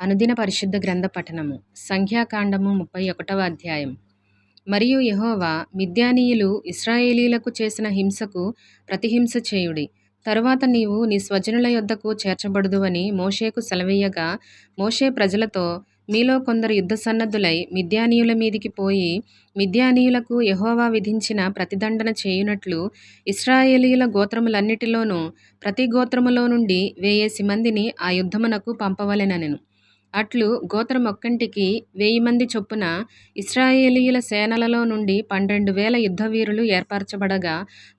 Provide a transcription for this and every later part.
అనుదిన పరిశుద్ధ గ్రంథ పఠనము. సంఖ్యాకాండము 31వ అధ్యాయం. మరియు యెహోవా, మిద్యానీయులు ఇశ్రాయేలీయులకు చేసిన హింసకు ప్రతిహింస చేయుడి. తరువాత నీవు నీ స్వజనుల యొద్దకు చేర్చబడుదువని మోషేకు సెలవీయగా, మోషే ప్రజలతో, మీలో కొందరు యుద్ధసన్నద్ధులై మిద్యానీయుల మీదికి పోయి, మిద్యానీయులకు యెహోవా విధించిన ప్రతిదండన చేయునట్లు ఇశ్రాయేలీయుల గోత్రములన్నిటిలోనూ ప్రతి గోత్రములో నుండి 1000 మందిని ఆ యుద్ధమునకు పంపవలెననెను. అట్లు గోత్రమొక్కంటికి 1000 మంది చొప్పున ఇశ్రాయేలీయుల సేనలలో నుండి 12,000 యుద్ధవీరులు ఏర్పరచబడగా,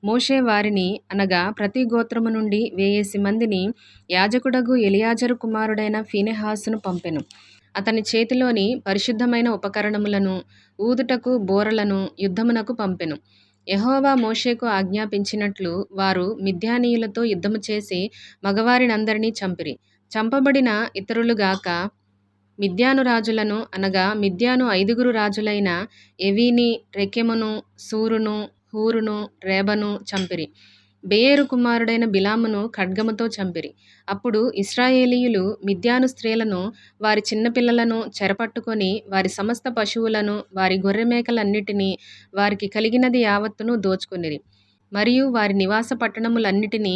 మోషే వారిని, అనగా ప్రతి గోత్రము నుండి 1000 మందిని యాజకుడగు ఎలియాజరు కుమారుడైన ఫీనెహాసును పంపెను. అతని చేతిలోని పరిశుద్ధమైన ఉపకరణములను, ఊదుటకు బూరలను యుద్ధమునకు పంపెను. యెహోవా మోషేకు ఆజ్ఞాపించినట్లు వారు మిద్యానీయులతో యుద్ధము చేసి మగవారినందరినీ చంపిరి. చంపబడిన ఇతరులుగాక మిద్యాను రాజులను, అనగా మిద్యాను 5 రాజులైన ఎవీని, రెకెమును, సూరును, హూరును, రేబను చంపిరి. బెయేరు కుమారుడైన బిలామును ఖడ్గముతో చంపిరి. అప్పుడు ఇశ్రాయేలీయులు మిద్యాను స్త్రీలను, వారి చిన్నపిల్లలను చెరపట్టుకొని వారి సమస్త పశువులను, వారి గొర్రెమేకలన్నిటినీ, వారికి కలిగినది యావత్తును దోచుకొనిరి. మరియు వారి నివాస పట్టణములన్నిటినీ,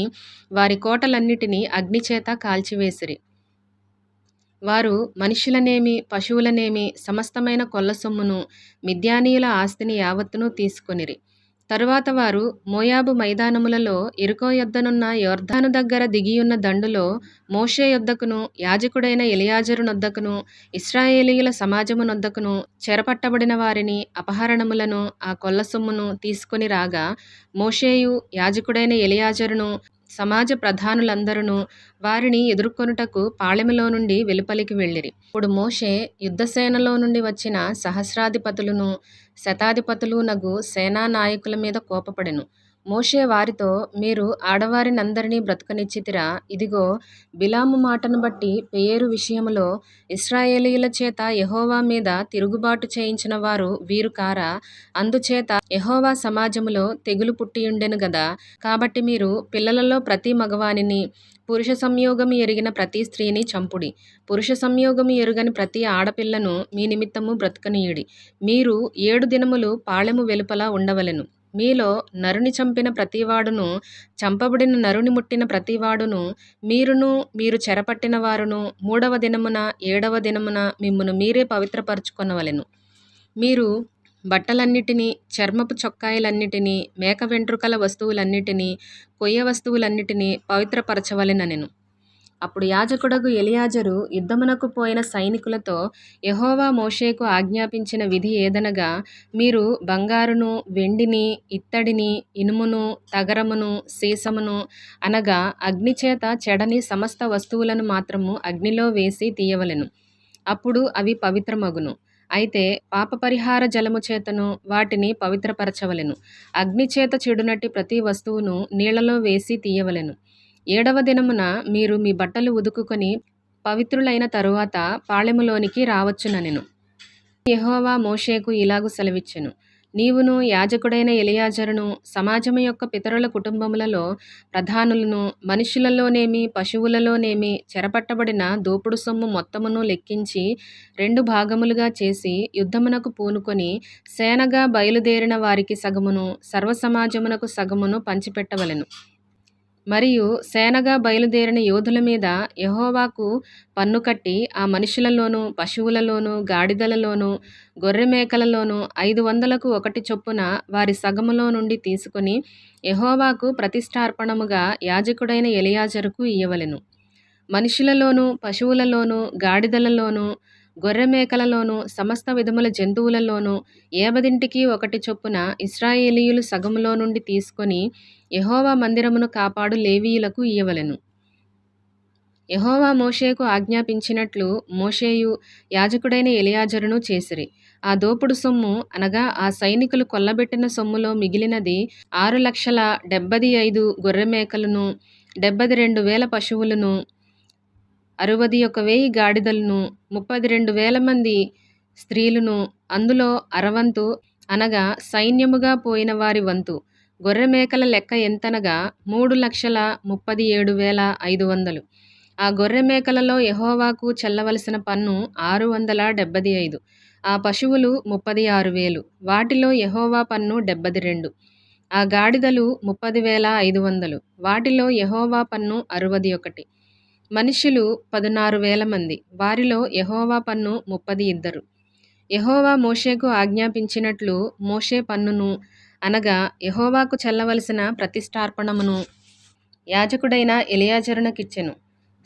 వారి కోటలన్నిటినీ అగ్నిచేత కాల్చివేసిరి. వారు మనుష్యులనేమి, పశువులనేమి, సమస్తమైన కొల్లసొమ్మును, మిద్యానీయుల ఆస్తిని యావత్తును తీసుకొనిరి. తరువాత వారు మోయాబు మైదానములలో యెరికో యొద్దనున్న యొర్దాను దగ్గర దిగియున్న దండులో మోషే యొద్దకును, యాజకుడైన ఎలియాజరునొద్దకును, ఇశ్రాయేలీయుల సమాజమునొద్దకును చెరపట్టబడిన వారిని, అపహరణములను, ఆ కొల్లసొమ్మును తీసుకొని రాగా, మోషేయు, యాజకుడైన ఎలియాజరును, సమాజ ప్రధానులందరును వారిని ఎదుర్కొనుటకు పాళెములో నుండి వెలుపలికి వెళ్ళిరి. అప్పుడు మోషే యుద్ధసేనలో నుండి వచ్చిన సహస్రాధిపతులును శతాధిపతులునగు సేనా నాయకుల మీద కోపపడెను. మోషే వారితో, మీరు ఆడవారినందరినీ బ్రతుకనిచ్చితిరా? ఇదిగో, బిలాము మాటను బట్టి పెయోరు విషయములో ఇశ్రాయేలీయుల చేత యెహోవా మీద తిరుగుబాటు చేయించిన వారు వీరు కారా? అందుచేత యెహోవా సమాజములో తెగులు పుట్టియుండెను గదా. కాబట్టి మీరు పిల్లలలో ప్రతి మగవానిని, పురుష సంయోగము ఎరిగిన ప్రతి స్త్రీని చంపుడి. పురుష సంయోగము ఎరుగని ప్రతి ఆడపిల్లను మీ నిమిత్తము బ్రతుకనీయుడి. మీరు 7 దినములు పాళెము వెలుపల ఉండవలెను. మీలో నరుని చంపిన ప్రతివాడును, చంపబడిన నరుని ముట్టిన ప్రతివాడును, మీరును మీరు చెరపట్టిన వారును 3వ దినమున 7వ దినమున మిమ్మును మీరే పవిత్రపరచుకొనవలెను. మీరు బట్టలన్నిటినీ, చర్మపు చొక్కాయిలన్నిటినీ, మేక వెంట్రుకల వస్తువులన్నిటినీ, కొయ్య వస్తువులన్నిటినీ పవిత్రపరచవలెననెను. అప్పుడు యాజకుడగు ఎలియాజరు యుద్ధమునకు పోయిన సైనికులతో, యెహోవా మోషేకు ఆజ్ఞాపించిన విధి ఏదనగా, మీరు బంగారును, వెండిని, ఇత్తడిని, ఇనుమును, తగరమును, సీసమును, అనగా అగ్నిచేత చెడని సమస్త వస్తువులను మాత్రము అగ్నిలో వేసి తీయవలెను. అప్పుడు అవి పవిత్రమగును. అయితే పాపపరిహార జలము చేతను వాటిని పవిత్రపరచవలెను. అగ్నిచేత చెడునట్టి ప్రతి వస్తువును నీళ్లలో వేసి తీయవలెను. 7వ దినమున మీరు మీ బట్టలు ఉదుకుకొని పవిత్రులైన తరువాత పాళెములోనికి రావచ్చుననెను. యెహోవా మోషేకు ఇలాగు సెలవిచ్చెను, నీవును యాజకుడైన ఎలియాజరును సమాజము యొక్క పితరుల కుటుంబములలో ప్రధానులను, మనుష్యులలోనేమి పశువులలోనేమి చెరపట్టబడిన దోపుడు సొమ్ము మొత్తమును లెక్కించి 2 భాగములుగా చేసి యుద్ధమునకు పూనుకొని సేనగా బయలుదేరిన వారికి సగమును, సర్వసమాజమునకు సగమును పంచిపెట్టవలెను. మరియు సేనగా బయలుదేరిన యోధుల మీద యెహోవాకు పన్ను కట్టి ఆ మనుషులలోను, పశువులలోను, గాడిదలలోను, గొర్రెమేకలలోను 500కు 1 చొప్పున వారి సగములో నుండి తీసుకొని యెహోవాకు ప్రతిష్ఠార్పణముగా యాజకుడైన ఎలియాజరుకు ఇయ్యవలెను. మనుషులలోను, పశువులలోను, గాడిదలలోను, గొర్రెమేకలలోను, సమస్త విధముల జంతువులలోను 50 చొప్పున ఇశ్రాయేలీయులు సగములో నుండి తీసుకొని యెహోవా మందిరమును కాపాడు లేవీయులకు ఇయ్యవలెను. యెహోవా మోషేకు ఆజ్ఞాపించినట్లు మోషేయు, యాజకుడైన ఎలియాజరును చేసిరి. ఆ దోపుడు సొమ్ము, అనగా ఆ సైనికులు కొల్లబెట్టిన సొమ్ములో మిగిలినది 6,75,000 గొర్రెమేకలను, 72,000 పశువులను, 61,000 గాడిదలను, 32,000 మంది స్త్రీలను, అందులో అరవంతు, అనగా సైన్యముగా పోయిన వారి వంతు. గొర్రెమేకల లెక్క ఎంతనగా 3,37,500. ఆ గొర్రె మేకలలో యెహోవాకు చెల్లవలసిన పన్ను 675. ఆ పశువులు 36,000. వాటిలో యెహోవా పన్ను 72. ఆ గాడిదలు 30,500. వాటిలో యెహోవా పన్ను 61. మనుష్యులు 16,000 మంది. వారిలో యెహోవా పన్ను 32. యెహోవా మోషేకు ఆజ్ఞాపించినట్లు మోషే పన్నును, అనగా యెహోవాకు చెల్లవలసిన ప్రతిష్ఠార్పణమును యాజకుడైన ఎలియాజరునకిచ్చెను.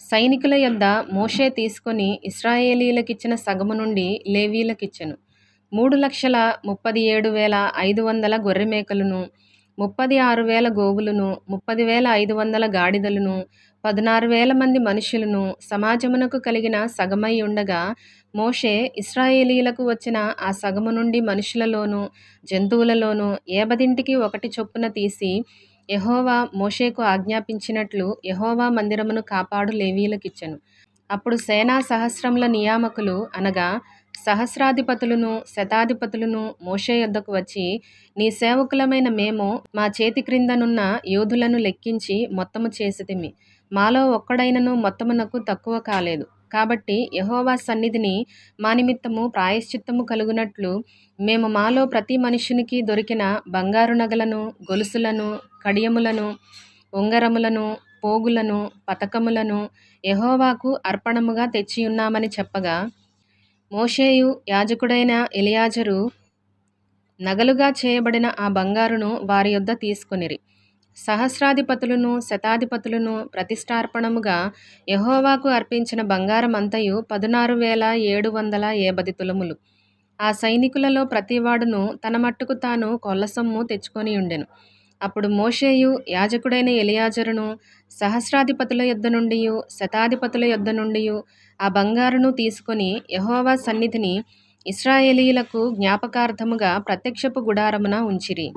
సైనికుల యొద్ద మోషే తీసుకొని ఇశ్రాయేలీయులకిచ్చిన సగము నుండి లేవీయులకిచ్చెను. 3,37,500 గొర్రెమేకలను, 36,000 గోవులను, 30,500 గాడిదలను, 16,000 మంది మనుష్యులను సమాజమునకు కలిగిన సగమై ఉండగా, మోషే ఇశ్రాయేలీయులకు వచ్చిన ఆ సగము నుండి మనుషులలోను జంతువులలోను ఏబదింటికి ఒకటి చొప్పున తీసి, యెహోవా మోషేకు ఆజ్ఞాపించినట్లు యెహోవా మందిరమును కాపాడు లేవీయులకిచ్చెను. అప్పుడు సేనా సహస్రముల నియామకులు, అనగా సహస్రాధిపతులను శతాధిపతులను మోషే యొద్దకు వచ్చి, నీ సేవకులమైన మేము మా చేతి క్రిందనున్న యోధులను లెక్కించి మొత్తము చేసితిమి. మాలో ఒక్కడైనను మొత్తమునకు తక్కువ కాలేదు. కాబట్టి యెహోవా సన్నిధిని మా నిమిత్తము ప్రాయశ్చిత్తము కలుగునట్లు మేము మాలో ప్రతి మనుష్యునికి దొరికిన బంగారు నగలను, గొలుసులను, కడియములను, ఉంగరములను, పోగులను, పతకములను యెహోవాకు అర్పణముగా తెచ్చియున్నామని చెప్పగా, మోషేయు యాజకుడైన ఎలియాజరు నగలుగా చేయబడిన ఆ బంగారును వారి యొద్ద తీసుకొనిరి. సహస్రాధిపతులను శతాధిపతులను ప్రతిష్ఠార్పణముగా యెహోవాకు అర్పించిన బంగారమంతయు 16,750 తులములు. ఆ సైనికులలో ప్రతివాడును తన మట్టుకు తాను కొల్లసొమ్ము తెచ్చుకొనియుండెను. అప్పుడు మోషేయు యాజకుడైన ఎలియాజరును సహస్రాధిపతుల యొద్ద నుండియు శతాధిపతుల యొద్ద నుండియు ఆ బంగారును తీసుకొని యెహోవా సన్నిధిని ఇశ్రాయేలీయులకు జ్ఞాపకార్థముగా ప్రత్యక్షపు గుడారమున ఉంచిరి.